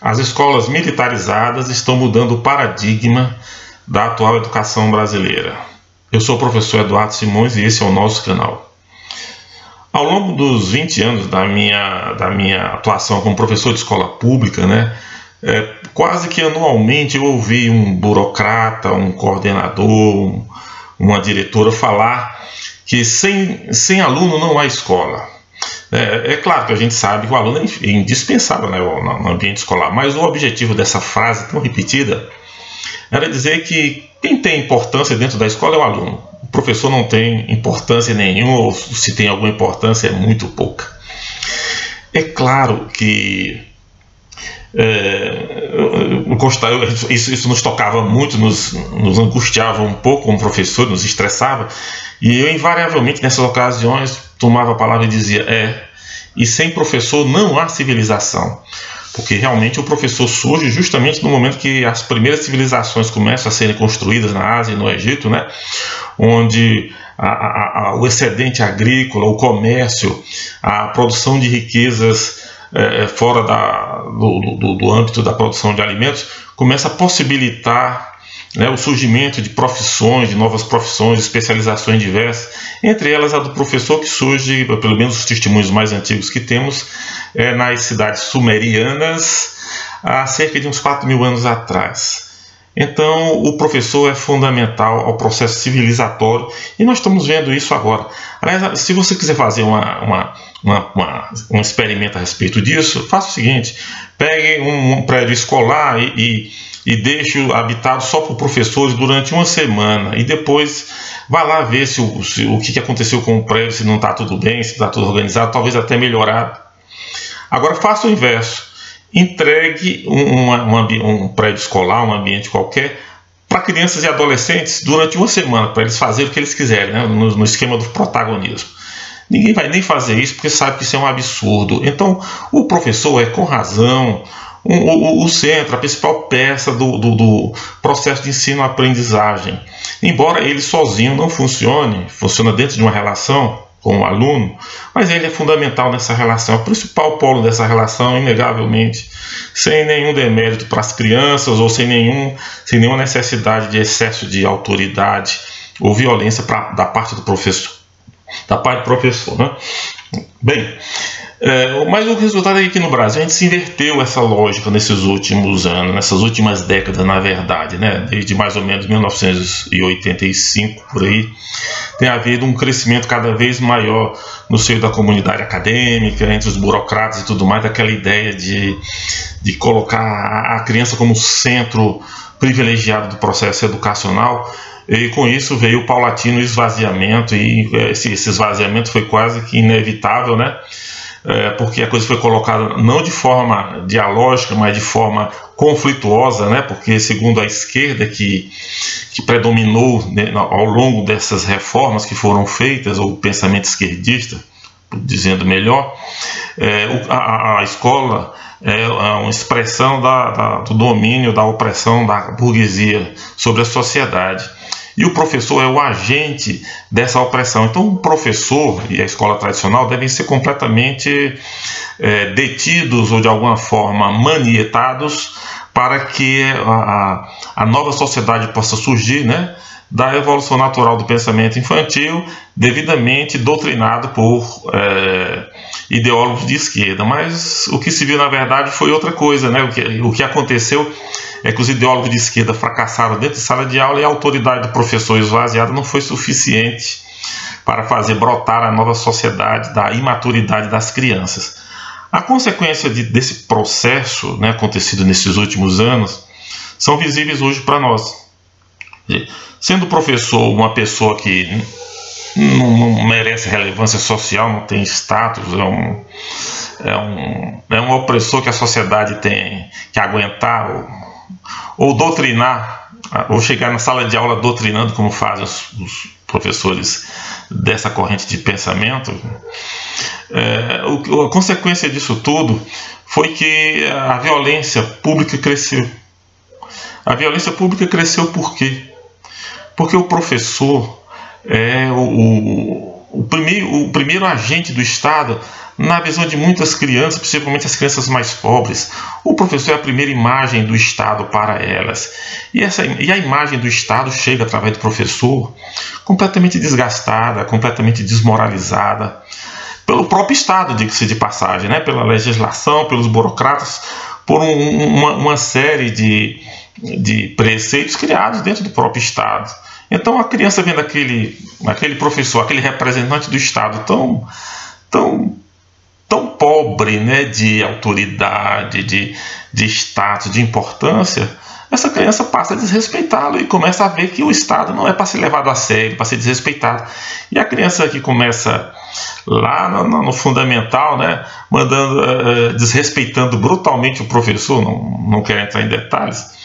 As escolas militarizadas estão mudando o paradigma da atual educação brasileira. Eu sou o professor Eduardo Simões e esse é o nosso canal. Ao longo dos 20 anos da minha atuação como professor de escola pública, quase que anualmente eu ouvi um burocrata, um coordenador, uma diretora falar que sem aluno não há escola. É claro que a gente sabe que o aluno é indispensável, no ambiente escolar, mas o objetivo dessa frase tão repetida era dizer que quem tem importância dentro da escola é o aluno. O professor não tem importância nenhuma, ou se tem alguma importância é muito pouca. É claro que isso nos tocava muito, nos angustiava um pouco como professor, nos estressava, e eu invariavelmente nessas ocasiões tomava a palavra e dizia: e sem professor não há civilização. Porque realmente o professor surge justamente no momento que as primeiras civilizações começam a serem construídas na Ásia e no Egito, onde o excedente agrícola, o comércio, a produção de riquezas fora do âmbito da produção de alimentos começa a possibilitar o surgimento de profissões, de novas profissões, de especializações diversas, entre elas a do professor, que surge, pelo menos os testemunhos mais antigos que temos, nas cidades sumerianas, há cerca de uns 4.000 anos atrás. Então, o professor é fundamental ao processo civilizatório e nós estamos vendo isso agora. Aliás, se você quiser fazer um experimento a respeito disso, faça o seguinte: pegue um prédio escolar e deixe-o habitado só por professores durante uma semana e depois vá lá ver o que aconteceu com o prédio, se não está tudo bem, se está tudo organizado, talvez até melhorado. Agora faça o inverso. Entregue um prédio escolar, um ambiente qualquer, para crianças e adolescentes durante uma semana, para eles fazerem o que eles quiserem, no esquema do protagonismo. Ninguém vai nem fazer isso porque sabe que isso é um absurdo. Então, o professor é, com razão, o centro, a principal peça do processo de ensino-aprendizagem. Embora ele sozinho não funciona dentro de uma relação com o aluno, mas ele é fundamental nessa relação, é o principal polo dessa relação, inegavelmente, sem nenhum demérito para as crianças ou sem nenhuma necessidade de excesso de autoridade ou violência da parte do professor. Bem, mas o resultado é que no Brasil a gente se inverteu essa lógica nesses últimos anos, nessas últimas décadas, na verdade, desde mais ou menos 1985, por aí, tem havido um crescimento cada vez maior no seio da comunidade acadêmica, entre os burocratas e tudo mais, daquela ideia de colocar a criança como centro privilegiado do processo educacional. E com isso veio o paulatino esvaziamento, e esse esvaziamento foi quase que inevitável, porque a coisa foi colocada não de forma dialógica, mas de forma conflituosa, porque segundo a esquerda que predominou ao longo dessas reformas que foram feitas, ou o pensamento esquerdista, dizendo melhor, a escola é uma expressão do domínio, da opressão da burguesia sobre a sociedade. E o professor é o agente dessa opressão. Então o professor e a escola tradicional devem ser completamente detidos ou de alguma forma manietados para que a nova sociedade possa surgir, da evolução natural do pensamento infantil, devidamente doutrinado por ideólogos de esquerda. Mas o que se viu na verdade foi outra coisa, o que aconteceu é que os ideólogos de esquerda fracassaram dentro de sala de aula e a autoridade do professor esvaziada não foi suficiente para fazer brotar a nova sociedade da imaturidade das crianças. A consequência desse processo acontecido nesses últimos anos são visíveis hoje para nós. Sendo o professor uma pessoa que não merece relevância social, não tem status, é um opressor que a sociedade tem que aguentar ou doutrinar, ou chegar na sala de aula doutrinando, como fazem os professores dessa corrente de pensamento. A consequência disso tudo foi que a violência pública cresceu. A violência pública cresceu por quê? Porque o professor é o primeiro agente do Estado, na visão de muitas crianças, principalmente as crianças mais pobres. O professor é a primeira imagem do Estado para elas. E a imagem do Estado chega através do professor completamente desgastada, completamente desmoralizada, pelo próprio Estado, diga-se de passagem, né? Pela legislação, pelos burocratas, por uma série de preceitos criados dentro do próprio Estado. Então a criança vendo aquele professor, aquele representante do Estado tão pobre, né, de autoridade, de status, de importância, essa criança passa a desrespeitá-lo e começa a ver que o Estado não é para ser levado a sério, para ser desrespeitado. E a criança que começa lá no fundamental, né, desrespeitando brutalmente o professor, não quero entrar em detalhes,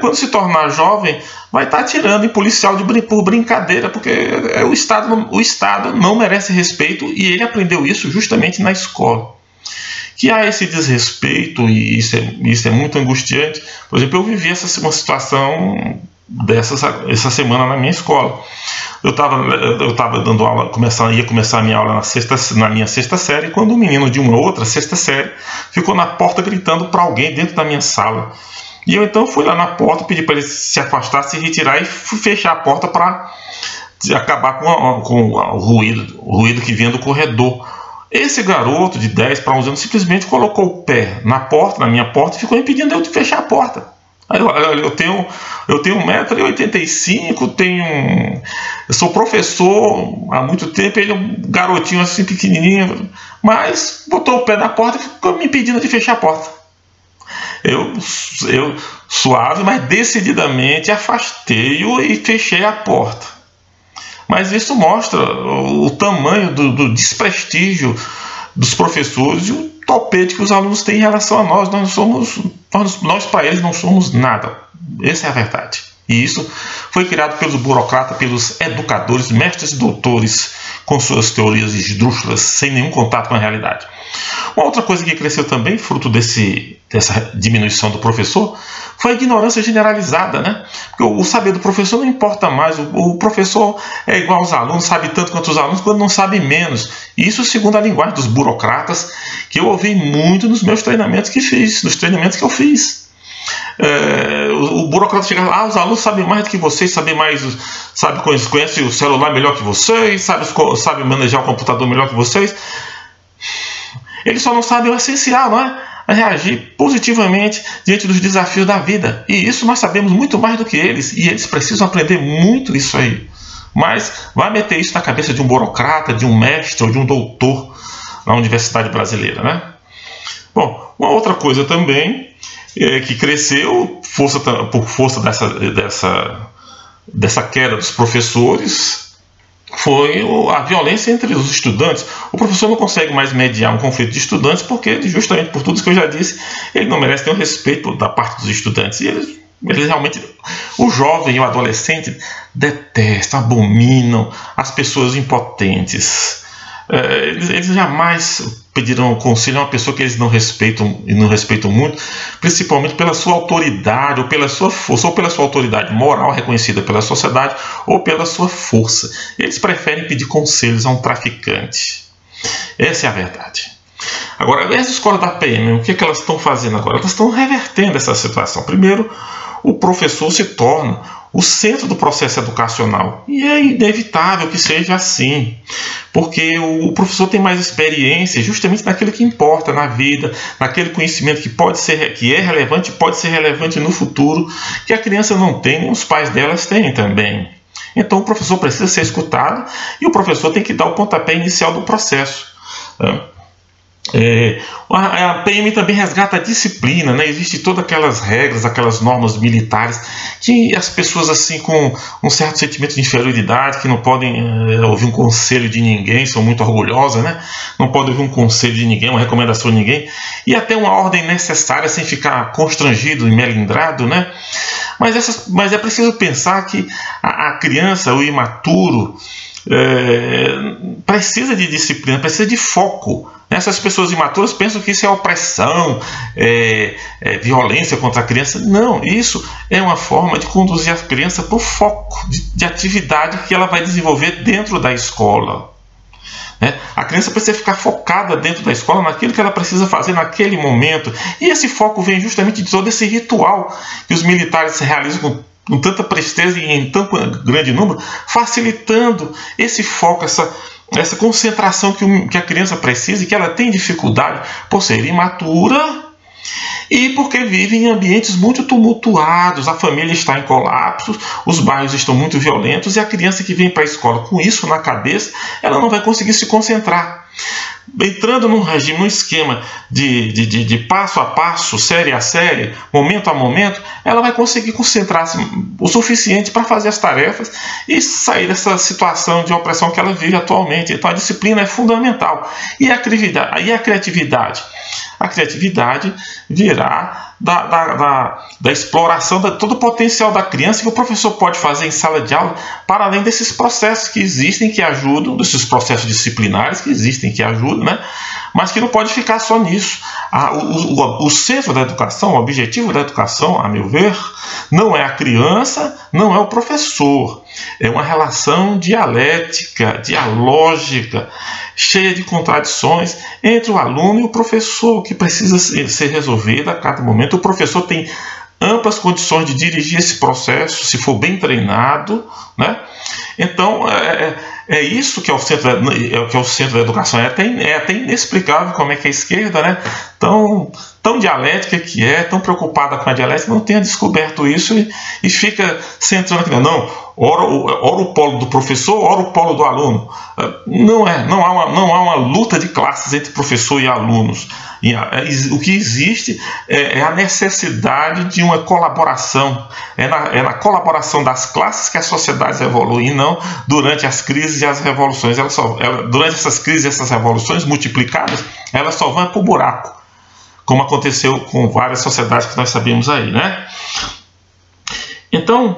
quando se tornar jovem, vai estar atirando em policial por brincadeira, porque o Estado não merece respeito, e ele aprendeu isso justamente na escola. Que há esse desrespeito, e isso é muito angustiante. Por exemplo, eu vivi uma situação essa semana na minha escola. Eu estava dando aula, ia começar a minha aula na minha sexta série, quando um menino de uma outra sexta série ficou na porta gritando para alguém dentro da minha sala. E eu então fui lá na porta, pedi para ele se afastar, se retirar, e fui fechar a porta para acabar com o ruído que vinha do corredor. Esse garoto de 10 para 11 anos simplesmente colocou o pé na minha porta, e ficou impedindo eu de fechar a porta. Eu tenho 1,85 m, eu sou professor há muito tempo, ele é um garotinho assim pequenininho, mas botou o pé na porta e ficou me impedindo de fechar a porta. Eu suave, mas decididamente afastei-o e fechei a porta. Mas isso mostra o tamanho do desprestígio dos professores e o topete que os alunos têm em relação a nós. Nós para eles não somos nada. Essa é a verdade. E isso foi criado pelos burocratas, pelos educadores, mestres e doutores, com suas teorias esdrúxulas, sem nenhum contato com a realidade. Uma outra coisa que cresceu também, fruto dessa diminuição do professor, foi a ignorância generalizada, né? Porque o saber do professor não importa mais. O professor é igual aos alunos, sabe tanto quanto os alunos, quando não sabe menos. Isso segundo a linguagem dos burocratas, que eu ouvi muito nos meus treinamentos que eu fiz. O burocrata chega lá, os alunos sabem mais do que vocês, conhece o celular melhor que vocês, sabe manejar o computador melhor que vocês. Eles só não sabem o essencial, não é? A reagir positivamente diante dos desafios da vida. E isso nós sabemos muito mais do que eles, e eles precisam aprender muito isso aí. Mas vai meter isso na cabeça de um burocrata, de um mestre ou de um doutor na universidade brasileira, né? Bom, uma outra coisa também que cresceu por força dessa queda dos professores foi a violência entre os estudantes. O professor não consegue mais mediar um conflito de estudantes porque, justamente por tudo isso que eu já disse, ele não merece nenhum respeito da parte dos estudantes. E eles realmente, o jovem e o adolescente detestam, abominam as pessoas impotentes. Eles jamais pedirão conselho a uma pessoa que eles não respeitam e não respeitam muito, principalmente pela sua autoridade, ou pela sua força, ou pela sua autoridade moral reconhecida pela sociedade, ou pela sua força. Eles preferem pedir conselhos a um traficante. Essa é a verdade. Agora, as escolas da PM, o que elas estão fazendo agora? Elas estão revertendo essa situação. Primeiro, o professor se torna o centro do processo educacional. E é inevitável que seja assim, porque o professor tem mais experiência justamente naquilo que importa na vida, naquele conhecimento que é relevante e pode ser relevante no futuro, que a criança não tem, nem os pais delas têm também. Então o professor precisa ser escutado e o professor tem que dar o pontapé inicial do processo. A PM também resgata a disciplina, né? Existem todas aquelas regras, aquelas normas militares que as pessoas assim com um certo sentimento de inferioridade, que não podem ouvir um conselho de ninguém, são muito orgulhosas, né? Não podem ouvir um conselho de ninguém, uma recomendação de ninguém, e até uma ordem necessária sem ficar constrangido e melindrado, né? Mas é preciso pensar que a criança, o imaturo, precisa de disciplina, precisa de foco. Essas pessoas imaturas pensam que isso é opressão, violência contra a criança. Não, isso é uma forma de conduzir a criança para o foco de atividade que ela vai desenvolver dentro da escola. né? A criança precisa ficar focada dentro da escola naquilo que ela precisa fazer naquele momento. E esse foco vem justamente de todo esse ritual que os militares realizam com tanta presteza e em tão grande número, facilitando esse foco, essa concentração que a criança precisa e que ela tem dificuldade por ser imatura e porque vive em ambientes muito tumultuados, a família está em colapso, os bairros estão muito violentos e a criança que vem para a escola com isso na cabeça, ela não vai conseguir se concentrar. Entrando num regime, num esquema de passo a passo, série a série, momento a momento, ela vai conseguir concentrar-se o suficiente para fazer as tarefas e sair dessa situação de opressão que ela vive atualmente. Então a disciplina é fundamental. E a criatividade? A criatividade virá da exploração de todo o potencial da criança que o professor pode fazer em sala de aula, para além desses processos que existem, que ajudam, desses processos disciplinares que existem, que ajudam, né? Mas que não pode ficar só nisso. O centro da educação, o objetivo da educação, a meu ver, não é a criança, não é o professor. É uma relação dialética, dialógica, cheia de contradições entre o aluno e o professor, que precisa ser resolvida a cada momento. O professor tem amplas condições de dirigir esse processo, se for bem treinado, né? Então, é isso que é o centro da educação. É até inexplicável como é que a esquerda, né, tão dialética que é, tão preocupada com a dialética, não tenha descoberto isso e fica centrando aqui. Não, ora o polo do professor, ora o polo do aluno. Não há uma luta de classes entre professor e alunos. O que existe é a necessidade de uma colaboração. É na colaboração das classes que as sociedades evoluem, e não durante as crises e as revoluções. Durante essas crises e essas revoluções multiplicadas, elas só vão para o buraco, como aconteceu com várias sociedades que nós sabemos aí, né? Então,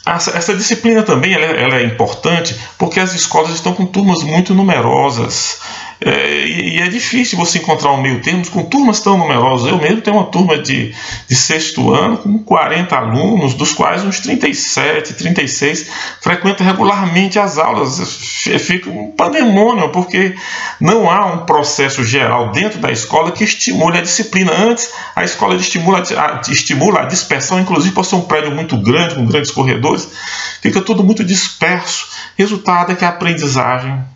essa disciplina também ela é importante porque as escolas estão com turmas muito numerosas. E é difícil você encontrar um meio termo com turmas tão numerosas. Eu mesmo tenho uma turma de sexto ano com 40 alunos, dos quais uns 37, 36 frequentam regularmente as aulas. Fica um pandemônio, porque não há um processo geral dentro da escola que estimule a disciplina. Antes, a escola estimula a dispersão, inclusive por ser um prédio muito grande, com grandes corredores, fica tudo muito disperso. Resultado é que a aprendizagem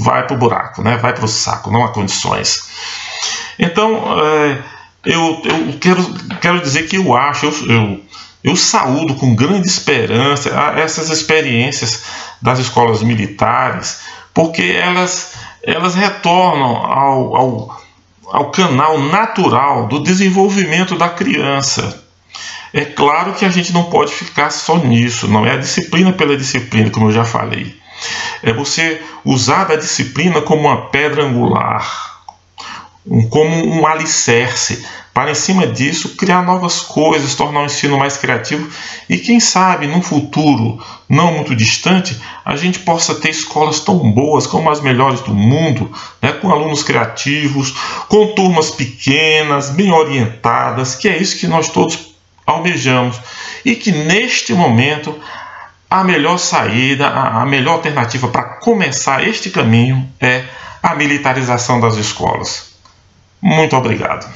vai para o buraco, né? Vai para o saco, não há condições. Então, eu quero dizer que eu saúdo com grande esperança essas experiências das escolas militares, porque elas retornam ao canal natural do desenvolvimento da criança. É claro que a gente não pode ficar só nisso, não é a disciplina pela disciplina, como eu já falei. É você usar a disciplina como uma pedra angular, como um alicerce, para em cima disso criar novas coisas, tornar o ensino mais criativo e quem sabe num futuro não muito distante a gente possa ter escolas tão boas como as melhores do mundo, né, com alunos criativos, com turmas pequenas, bem orientadas, que é isso que nós todos almejamos e que neste momento a melhor saída, a melhor alternativa para começar este caminho é a militarização das escolas. Muito obrigado.